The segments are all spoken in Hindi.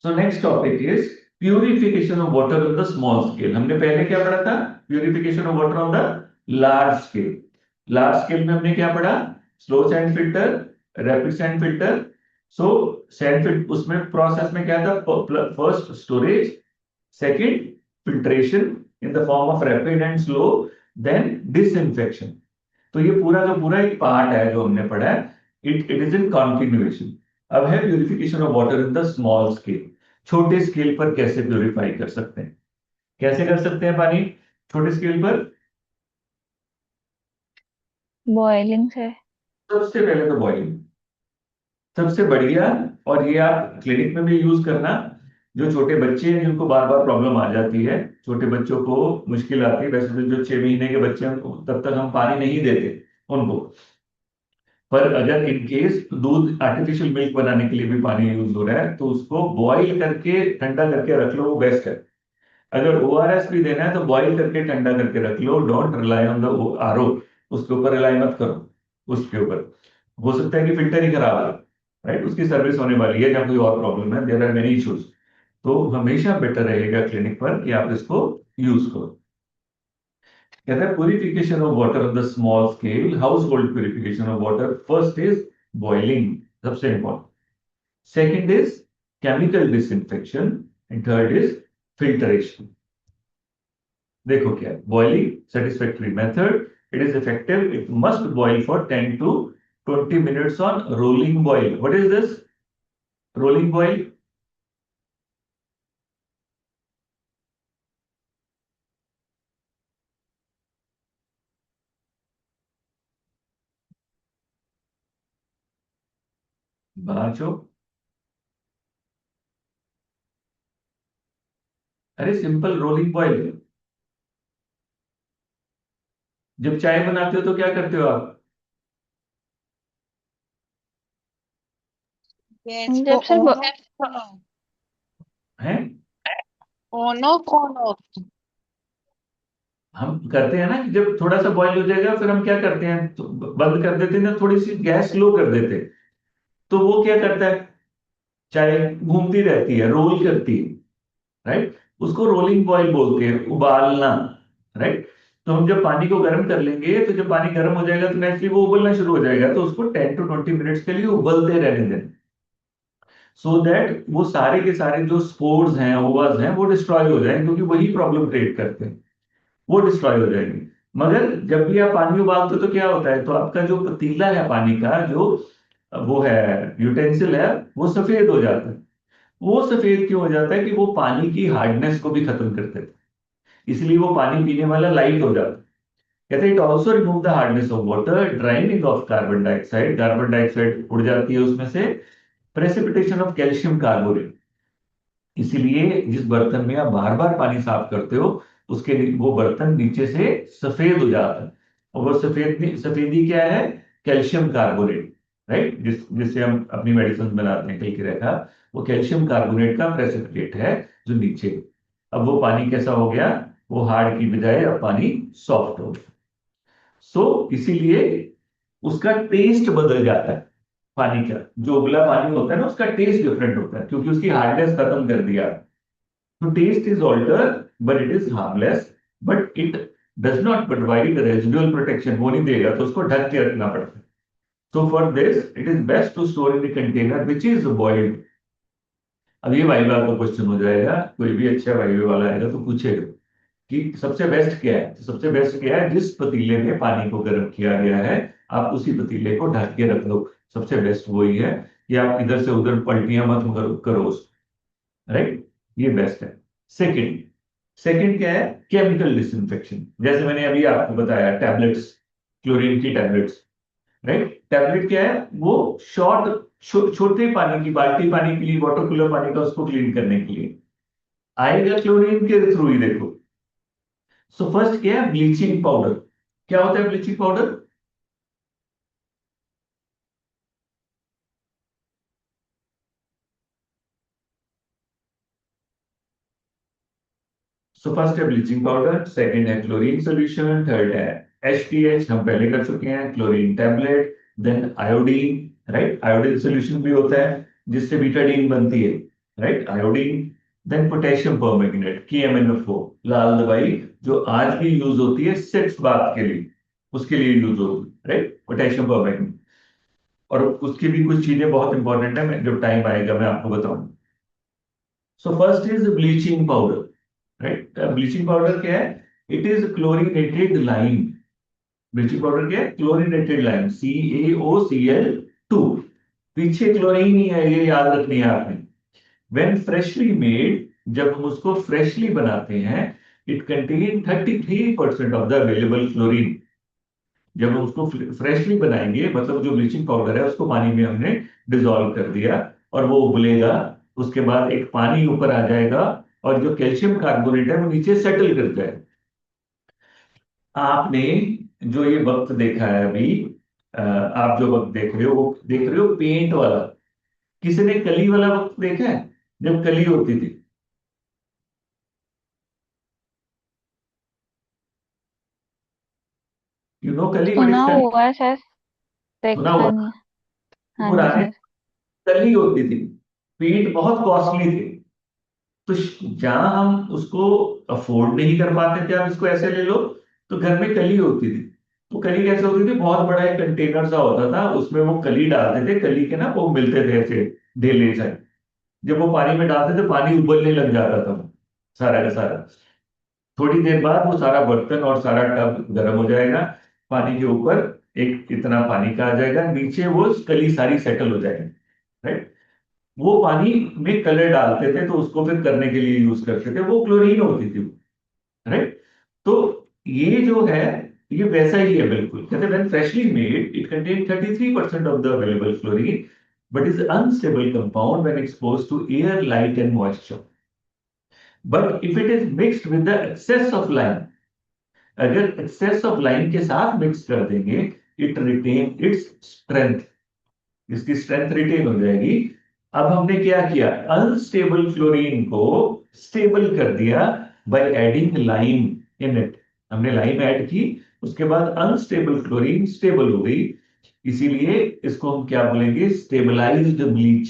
So next topic is purification of water on the small scale. हमने पहले क्या पढ़ा था? Purification of water on the large scale. Large scale में हमने क्या पढ़ा? Slow sand filter, rapid sand filter. So sand filter उसमें प्रोसेस में क्या था? First storage, second filtration in the form of rapid and slow, then disinfection. तो ये पूरा का पूरा एक पार्ट है जो हमने पढ़ा है। It is in continuation. अब है purification of water in the small scale. छोटे स्केल पर कैसे प्यूरिफाई कर सकते हैं? कैसे कर सकते हैं पानी छोटे स्केल पर? बॉइलिंग से। सबसे पहले तो बॉइलिंग सबसे बढ़िया। और ये आप क्लिनिक में भी यूज करना। जो छोटे बच्चे हैं जिनको बार बार प्रॉब्लम आ जाती है, छोटे बच्चों को मुश्किल आती है, वैसे तो जो 6 महीने के बच्चे हैं तब तक हम पानी नहीं देते उनको। पर अगर इन केस दूध आर्टिफिशियल मिल्क बनाने के लिए भी पानी यूज हो रहा है तो उसको बॉईल करके ठंडा करके रख लो, वो बेस्ट है। अगर ओआरएस भी देना है तो बॉईल करके ठंडा करके रख लो। Don't rely on the RO. उसके ऊपर रिलाई मत करो। उसके ऊपर हो सकता है कि फिल्टर ही खराब है, राइट? उसकी सर्विस होने वाली है या कोई और प्रॉब्लम है, देयर आर मेनी इश्यूज। तो हमेशा बेटर रहेगा क्लिनिक पर कि आप इसको यूज करो। कहते हैं purification of water on the small scale, household purification of water. First is boiling, सबसे important. Second is chemical disinfection and third is filtration. देखो क्या है boiling satisfactory method. It is effective. It must boil for 10 to 20 minutes on rolling boil. What is this rolling boil? बाचो, अरे सिंपल रोलिंग बॉइल। जब चाय बनाते हो तो क्या करते हो आप? गैस को जब से ऑन ऑफ हैं? On off on off. हम करते हैं ना कि जब थोड़ा सा बॉईल हो जाएगा फिर हम क्या करते हैं तो बंद कर देते हैं ना, थोड़ी सी गैस स्लो कर देते हैं। तो वो क्या करता है? चाय घूमती रहती है, रोल करती है, राइट? उसको रोलिंग बॉईल बोलते हैं, उबालना, राइट? तो हम जब पानी को गर्म कर लेंगे तो जब पानी गर्म हो जाएगा तो नेचुरली वो उबलना शुरू हो जाएगा। तो उसको 10 to 20 मिनट्स के लिए उबलते रहने दें, सो दैट वो सारे के सारे जो स्पोर्स हैं, ओवास हैं, वो डिस्ट्रॉय हो जाएंगे, क्योंकि वही प्रॉब्लम क्रिएट करते हैं। वो डिस्ट्रॉय हो जाएंगे। मगर जब भी आप पानी उबालते हो तो क्या होता है? तो आपका जो पतीला है पानी का, जो वो है यूटेंसिल है, वो सफेद हो जाता है। वो सफेद क्यों हो जाता है? कि वो पानी की हार्डनेस को भी खत्म कर देता है, इसलिए वो पानी पीने वाला लाइट हो जाता है। कहते हैं it also remove the hardness of water, draining of carbon dioxide. Carbon dioxide उड़ जाती है उसमें से। Precipitation of calcium carbonate. इसीलिए जिस बर्तन में आप बार बार पानी साफ करते हो उसके वो बर्तन नीचे से सफेद हो जाता है। और वो सफेदी क्या है? Calcium carbonate, right? जिससे हम अपनी मेडिसिन बनाते हैं कई तरह का, वो कैल्शियम कार्बोनेट का प्रेसिपिटेट है जो नीचे। अब वो पानी कैसा हो गया? वो हार्ड की बजाय अब पानी सॉफ्ट हो गया। सो इसीलिए उसका टेस्ट बदल जाता है। पानी का जो उबला पानी होता है ना, उसका टेस्ट डिफरेंट होता है, क्योंकि उसकी हार्डनेस खत्म कर दिया। तो taste is alter, but it is harmless. But it does not provide residual protection, वो नहीं देगा, तो उसको ढक के रखना पड़ता है। So for this it is best to store in the container which is boiled. अब ये वाइवा का क्वेश्चन हो जाएगा, कोई भी अच्छा वाइवे वाला आएगा तो पूछेगा कि सबसे बेस्ट क्या है? तो सबसे बेस्ट क्या है? जिस पतीले में पानी को गर्म किया गया है, आप उसी पतीले को ढक के रख दो। सबसे बेस्ट वही है कि आप इधर से उधर पलटियां मत करो उसको, राइट? ये बेस्ट है। सेकंड सेकंड क्या है? Chemical disinfection. जैसे मैंने अभी आपको बताया टैबलेट्स, क्लोरीन की टैबलेट्स, राइट? टैबलेट क्या है? वो छोटे पानी की बाल्टी पानी के लिए, वाटर कूलर पानी का, उसको क्लीन करने के लिए आएगा क्लोरीन के थ्रू ही। देखो, सो फर्स्ट क्या है? Bleaching powder. क्या होता है ब्लीचिंग पाउडर? सो फर्स्ट है ब्लीचिंग पाउडर, सेकंड है क्लोरीन सॉल्यूशन, थर्ड है HTH, हम पहले कर चुके हैं, chlorine tablet, then iodine, right? Iodine solution भी होता है जिससे बीटाडीन बनती है। Right, iodine. Then potassium permanganate, KMnO4, लाल दवाई जो आज भी यूज होती है सेक्स बात के लिए, उसके लिए यूज होती है, राइट, पोटेशियम परमैंगनेट। और उसकी भी कुछ चीजें बहुत इंपॉर्टेंट है, जब टाइम आएगा मैं आपको बताऊंगा। So first is bleaching powder, right. Bleaching powder क्या है? It is chlorinated lime. Bleaching powder क्या है? Chlorinated lime, CaOCl2। पीछे क्लोरीन ही है, ये याद रखनी है आपने। व्हेन फ्रेशली मेड, जब हम उसको फ्रेशली बनाते हैं, it contain 33% of the available chlorine. जब हम उसको फ्रेशली बनाएंगे, मतलब जो ब्लीचिंग पाउडर है उसको पानी में हमने डिजोल्व कर दिया और वो उबलेगा, उसके बाद एक पानी ऊपर आ जाएगा और जो कैल्शियम कार्बोनेट है वो नीचे सेटल करता है। आपने जो ये वक्त देखा है अभी, आप जो वक्त देख रहे हो वो देख रहे हो पेंट वाला। किसी ने कली वाला वक्त देखा है, जब कली होती थी? यू नो कली, व्हाट सुना इज कली? हुआ है शायद, सुना देखा हुआ? नहीं। हाँ जी पुराने सर। कली होती थी, पेंट बहुत कॉस्टली थे। तो जहां हम उसको अफोर्ड नहीं कर पाते थे, आप इसको ऐसे ले लो, तो घर में कली होती थी। तो कली कैसे होती थी? बहुत बड़ा एक कंटेनर सा होता था, उसमें वो कली डालते थे, कली के ना वो मिलते थे ऐसे ढेले से। जब वो पानी में डालते थे, पानी उबलने लग जाता था सारा का सारा। थोड़ी देर बाद वो सारा बर्तन और सारा टब गर्म हो जाएगा, पानी के ऊपर एक इतना पानी का आ जाएगा, नीचे वो कली सारी सेटल हो जाएगी, राइट। वो पानी में कलर डालते थे, तो उसको फिर करने के लिए यूज करते थे, वो क्लोरीन होती थी, राइट। तो ये जो है, ये वैसा ही है बिल्कुल। कहते हैं when freshly made it contain 33% of the available chlorine, but is unstable compound when expose to air, light and moisture. But if it is mixed with the excess of lime, अगर एक्सेस ऑफ लाइम के साथ मिक्स कर देंगे, इट रिटेन इट्स स्ट्रेंथ, इसकी स्ट्रेंथ रिटेन हो जाएगी। अब हमने क्या किया? अनस्टेबल क्लोरीन को स्टेबल कर दिया by adding lime in it. हमने लाइम ऐड की, उसके बाद अनस्टेबल क्लोरीन स्टेबल हो गई, इसीलिए इसको हम क्या बोलेंगे? Stabilised bleach.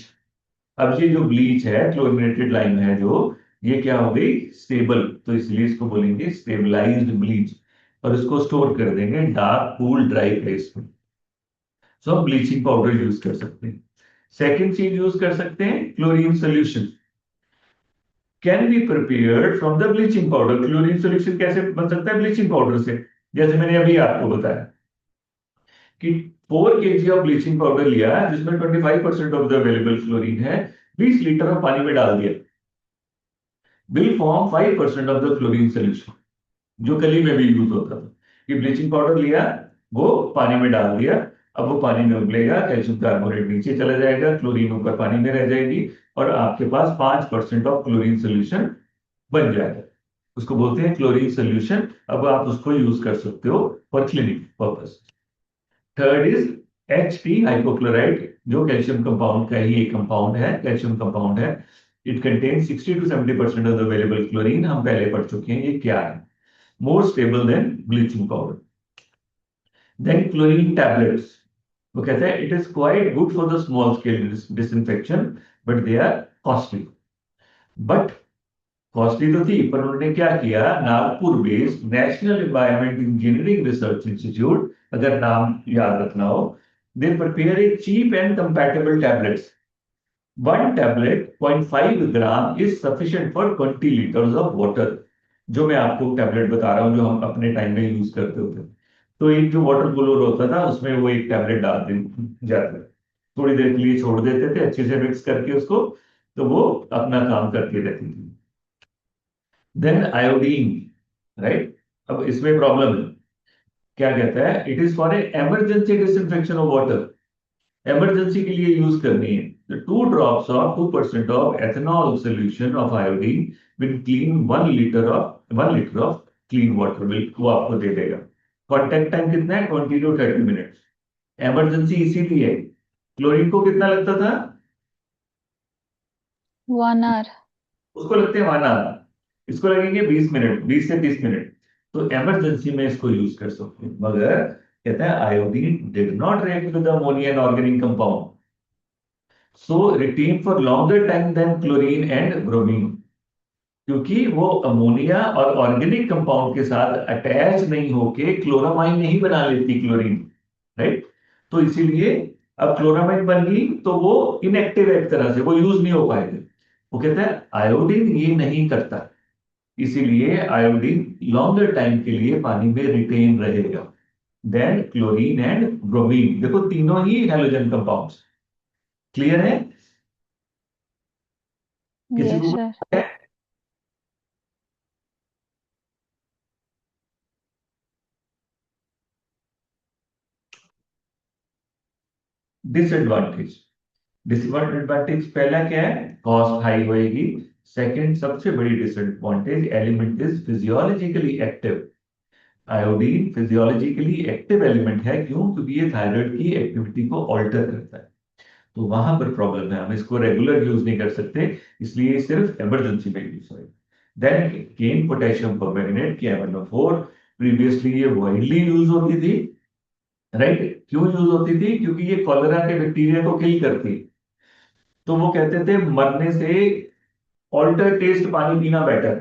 अब ये जो ब्लीच है, क्लोरीनेटेड लाइम है जो, ये क्या हो गई? स्टेबल, तो इसलिए इसको बोलेंगे स्टेबलाइज्ड ब्लीच। और इसको स्टोर कर देंगे डार्क कूल ड्राई प्लेस में। सो हम ब्लीचिंग पाउडर यूज कर सकते हैं। सेकेंड चीज यूज कर सकते हैं, chlorine solution can be prepared from the bleaching powder. Chlorine solution कैसे बन सकता है ब्लीचिंग पाउडर से? जैसे मैंने अभी आपको बताया कि 4 kg ऑफ ब्लीचिंग पाउडर लिया, जिसमें 25% ऑफ द अवेलेबल क्लोरीन है, 20 लीटर ऑफ पानी में डाल दिया, will form 5% of the chlorine solution, जो कली में भी यूज होता था। कि ब्लीचिंग पाउडर लिया, वो पानी में डाल दिया, अब वो पानी में उबलेगा, कैल्शियम कार्बोनेट नीचे चला जाएगा, क्लोरीन ऊपर पानी में रह जाएगी, और आपके पास 5% ऑफ क्लोरीन सोल्यूशन बन जाएगा। उसको बोलते हैं क्लोरीन सोल्यूशन। अब आप उसको यूज कर सकते हो for clinic purpose. Third is HT hypochloride, जो कैल्शियम कंपाउंड का ही एक कंपाउंड है, कैल्शियम कंपाउंड है। It contain 60 to 70% of the available chlorine. हम पहले पढ़ चुके हैं ये क्या है। More stable than bleaching powder. Then chlorine tablets, वो कहते हैं it is quite good for the small scale disinfection, but they are costly. But costly तो थी, पर उन्होंने क्या किया? Nagpur based national environment engineering research institute, अगर नाम याद रखना हो, they prepare a cheap and compatible tablets. One tablet 0.5 gram is sufficient for 20 litres of water. जो मैं आपको टैबलेट बता रहा हूँ, जो हम अपने टाइम में यूज करते होते, तो एक जो वाटर कूलर होता था, उसमें वो एक टैबलेट डाल दी जाती, थोड़ी देर के लिए छोड़ देते थे अच्छे से मिक्स करके उसको, तो वो अपना काम करती रहती थी। Then iodine, right. अब इसमें प्रॉब्लम है, क्या कहता है? It is for a emergency disinfection of water, emergency के लिए यूज करनी है। The 2 drops of 2% of ethanol solution of iodine will clean 1 liter of clean water, will वो आपको दे देगा। कॉन्टेक्ट टाइम कितना है? 20 to 30 मिनट्स। इमरजेंसी इसीलिए। क्लोरीन को कितना लगता था? 1 hour। उसको लगते हैं 1 आवर, इसको लगेंगे 20 मिनट, 20 से 30 मिनट। तो इमरजेंसी में इसको यूज कर सकते हैं। मगर कहता है iodine did not react with ammonia and organic compound, so retain for longer time than chlorine and bromine, क्योंकि वो अमोनिया और ऑर्गेनिक कंपाउंड के साथ अटैच नहीं होके क्लोरामाइन नहीं बना लेती क्लोरीन, राइट। तो इसीलिए अब क्लोरामाइन बन गई तो वो इनएक्टिव है, एक तरह से वो यूज नहीं हो पाएगा। वो कहता है आयोडीन ये नहीं करता, इसीलिए आयोडीन लॉन्गर टाइम के लिए पानी में रिटेन रहेगा देन क्लोरीन एंड ब्रोमीन। देखो तीनों ही हैलोजन कंपाउंड्स। क्लियर है? किसी यस को सर। डिसएडवांटेज? डिसएडवांटेज पहला क्या है? कॉस्ट हाई होएगी। सेकंड सबसे बड़ी disadvantage, element is physiologically active. Iodine physiologically active element है, क्यों? क्योंकि ये थायराइड की एक्टिविटी को ऑल्टर करता है। तो वहां पर प्रॉब्लम है, हम इसको रेगुलर यूज नहीं कर सकते, इसलिए सिर्फ इमरजेंसी में यूज होगा। देन केन पोटेशियम परमैंगनेट की MnO4, प्रीवियसली ये वाइडली यूज होती थी, राइट। क्यों यूज होती थी? क्योंकि ये कॉलेरा के बैक्टीरिया को किल करती है। तो वो कहते थे मरने से ऑल्टर टेस्ट पानी पीना बेटर।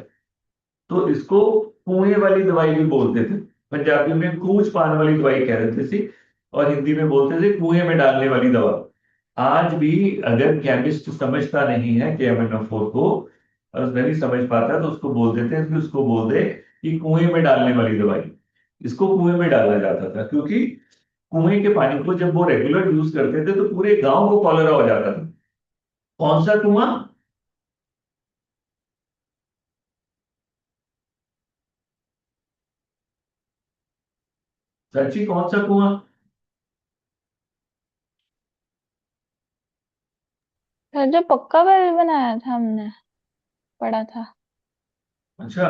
तो इसको कुएं वाली दवाई भी बोलते थे। पंजाबी में कूच पान वाली दवाई कह देते थे, और हिंदी में बोलते थे कुएं में डालने वाली दवा। आज भी अगर केमिस्ट समझता नहीं है कि MnO4 को, और नहीं समझ पाता, तो उसको बोल देते हैं कि उसको बोल दे कि कुएं में डालने वाली दवाई। इसको कुएं में डाला जाता था, क्योंकि कुएं के पानी को जब वो रेगुलर यूज करते थे तो पूरे गांव को कॉलेरा हो जाता था। कौन सा कुआं? सच्ची कौन सा कुआं? सर जो पक्का वेल बनाया था हमने, पढ़ा था। अच्छा,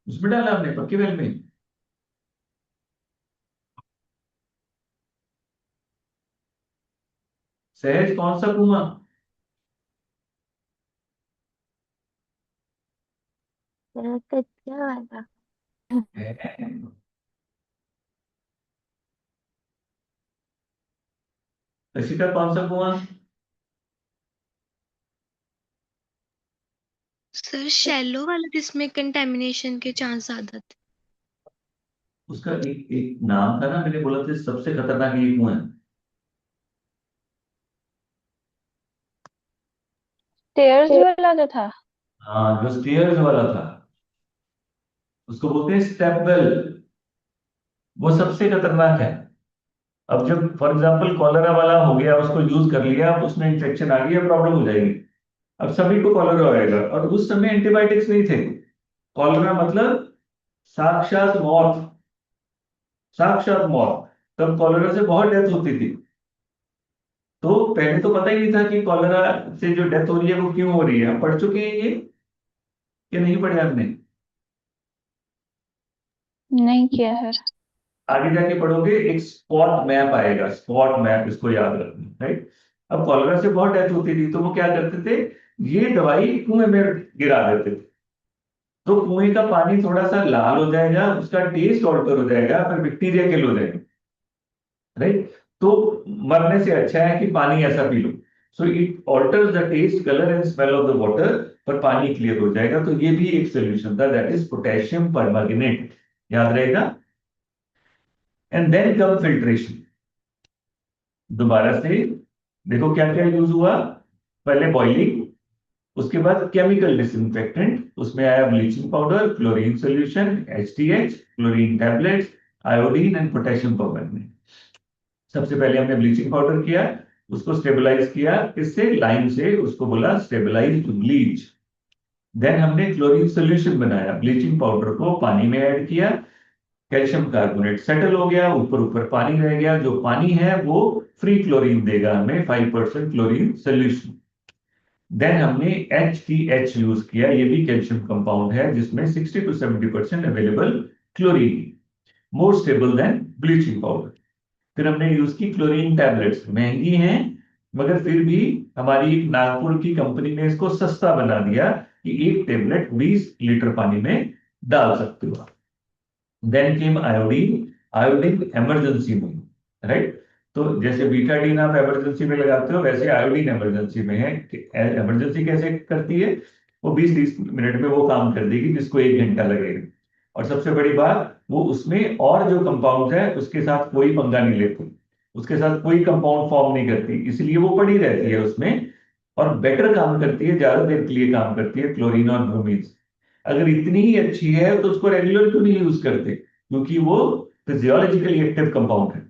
उसमें डाला हमने पक्की वेल में? सहज कौन सा कुआं? कच्चा वाला। रशिका कौन सा कुआं? सर शैलो वाला जिसमें कंटेमिनेशन के चांस ज्यादा थे। उसका एक एक नाम था ना, मैंने बोला था सबसे खतरनाक ये कुआं है। स्टेयर्स वाला जो था। हाँ, जो स्टेयर्स वाला था उसको बोलते हैं स्टेप वेल। वो सबसे खतरनाक है। अब जब फॉर एग्जांपल कॉलेरा वाला हो गया, उसको यूज कर लिया, अब उसमें इन्फेक्शन आ गई, प्रॉब्लम हो जाएगी। अब सभी को कॉलेरा होएगा, और उस समय एंटीबायोटिक्स नहीं थे। कॉलेरा मतलब साक्षात मौत, साक्षात मौत। तब कॉलेरा से बहुत डेथ होती थी। तो पहले तो पता ही नहीं था कि कॉलेरा से जो डेथ हो रही है वो क्यों हो रही है। हम पढ़ चुके हैं ये, कि नहीं पढ़े आपने? नहीं किया सर। आगे जाके पढ़ोगे, एक स्पॉट मैप आएगा, स्पॉट मैप, इसको याद रखना, राइट। अब कॉलेरा से बहुत डेथ होती थी, तो वो क्या करते थे, ये दवाई कुएं में गिरा देते थे। तो कुएं का पानी थोड़ा सा लाल हो जाएगा, उसका टेस्ट ऑल्टर हो जाएगा, फिर बैक्टीरिया किल हो जाएगा, राइट। तो मरने से अच्छा है कि पानी ऐसा पी लो। So it alters the taste, colour and smell of the water, पर पानी क्लियर हो जाएगा। तो ये भी एक सोल्यूशन था, दैट इज पोटेशियम परमैंगनेट, याद रहेगा। And then come filtration. दोबारा से देखो क्या क्या यूज हुआ। पहले बॉइलिंग, उसके बाद केमिकल डिसइंफेक्टेंट, उसमें आया bleaching powder, chlorine solution, HTH, chlorine tablets, iodine and potassium permanganate. सबसे पहले हमने ब्लीचिंग पाउडर किया, उसको स्टेबलाइज किया, किससे? लाइम से, उसको बोला स्टेबलाइज्ड ब्लीच। देन हमने क्लोरीन सॉल्यूशन बनाया, ब्लीचिंग पाउडर को पानी में ऐड किया, कैल्शियम कार्बोनेट सेटल हो गया, ऊपर ऊपर पानी रह गया। जो पानी है वो फ्री क्लोरीन देगा हमें, 5% क्लोरीन सॉल्यूशन। देन हमने HTH यूज किया, ये भी कैल्शियम कंपाउंड है, जिसमें 60 to 70% available chlorine, more stable than bleaching powder. फिर हमने यूज की क्लोरीन टैबलेट्स, महंगी हैं, मगर फिर भी हमारी एक नागपुर की कंपनी ने इसको सस्ता बना दिया कि एक टेबलेट 20 लीटर पानी में डाल सकते हो। Then came iodine. Iodine emergency में, राइट। तो जैसे बीटाडीन आप इमरजेंसी में लगाते हो, वैसे आयोडीन इमरजेंसी में है। इमरजेंसी कैसे करती है? वो 20-30 मिनट में वो काम कर देगी जिसको 1 घंटा लगेगा। और सबसे बड़ी बात, वो उसमें और जो कंपाउंड है उसके साथ कोई पंगा नहीं लेती, उसके साथ कोई कंपाउंड फॉर्म नहीं करती, इसलिए वो पड़ी रहती है उसमें। और बेटर काम करती है, ज्यादा देर के लिए काम करती है क्लोरीन और ब्रोमीन। अगर इतनी ही अच्छी है तो उसको रेगुलर क्यों नहीं यूज करते? क्योंकि वो फिजियोलॉजिकली एक्टिव कंपाउंड है,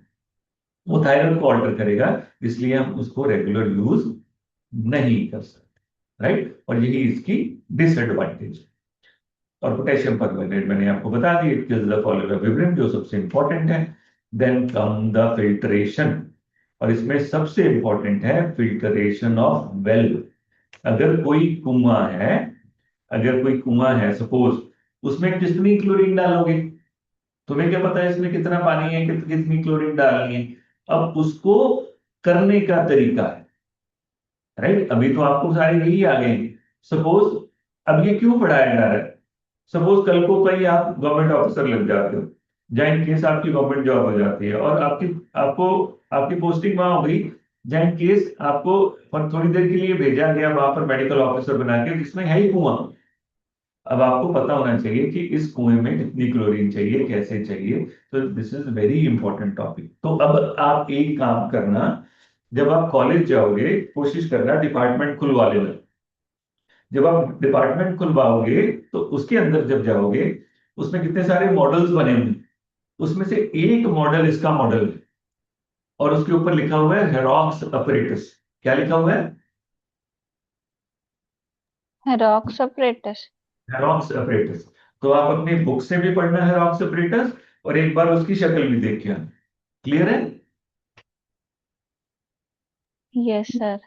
वो थायराइड को ऑल्टर करेगा, इसलिए हम उसको रेगुलर यूज नहीं कर सकते, राइट? और यही इसकी डिसएडवांटेज। और पोटेशियम परमैंगनेट मैंने आपको बता दी, इट इज द फॉलोइंग जो सबसे इंपॉर्टेंट है। देन कम द फिल्ट्रेशन, और इसमें सबसे इंपॉर्टेंट है फिल्ट्रेशन ऑफ वेल। अगर कोई कुआं है, अगर कोई कुआं है सपोज, उसमें कितनी क्लोरीन डालोगे? तुम्हें क्या पता है इसमें कितना पानी है, कितनी क्लोरीन डालनी है? अब उसको करने का तरीका है, राइट? अभी तो आपको सारे यही आ गए। सपोज, अब ये क्यों पढ़ाया जा रहा है? सपोज कल को कहीं आप गवर्नमेंट ऑफिसर लग जाते हो, या इन केस आपकी गवर्नमेंट जॉब हो जाती है, और आपको आपकी पोस्टिंग वहां हो गई, या इन केस आपको पर थोड़ी देर के लिए भेजा गया वहां पर मेडिकल ऑफिसर बना के, जिसमें है ही कुआं। अब आपको पता होना चाहिए कि इस कुएं में कितनी क्लोरीन चाहिए, कैसे चाहिए। तो this is very important topic. तो अब आप एक काम करना, जब आप कॉलेज जाओगे कोशिश करना डिपार्टमेंट खुलवा लेना। जब आप डिपार्टमेंट खुलवाओगे तो उसके अंदर जब जाओगे, उसमें कितने सारे मॉडल्स बने हुए हैं, उसमें से एक मॉडल इसका मॉडल है, और उसके ऊपर लिखा हुआ है हेरॉक्स अपरेटस। क्या लिखा हुआ है? रॉक सेपरेटस। हेरॉक्स अपरेटस। तो आप अपनी बुक से भी पढ़ना हेरॉक्स अपरेटस, और एक बार उसकी शक्ल भी देखिए। क्लियर है? Yes sir.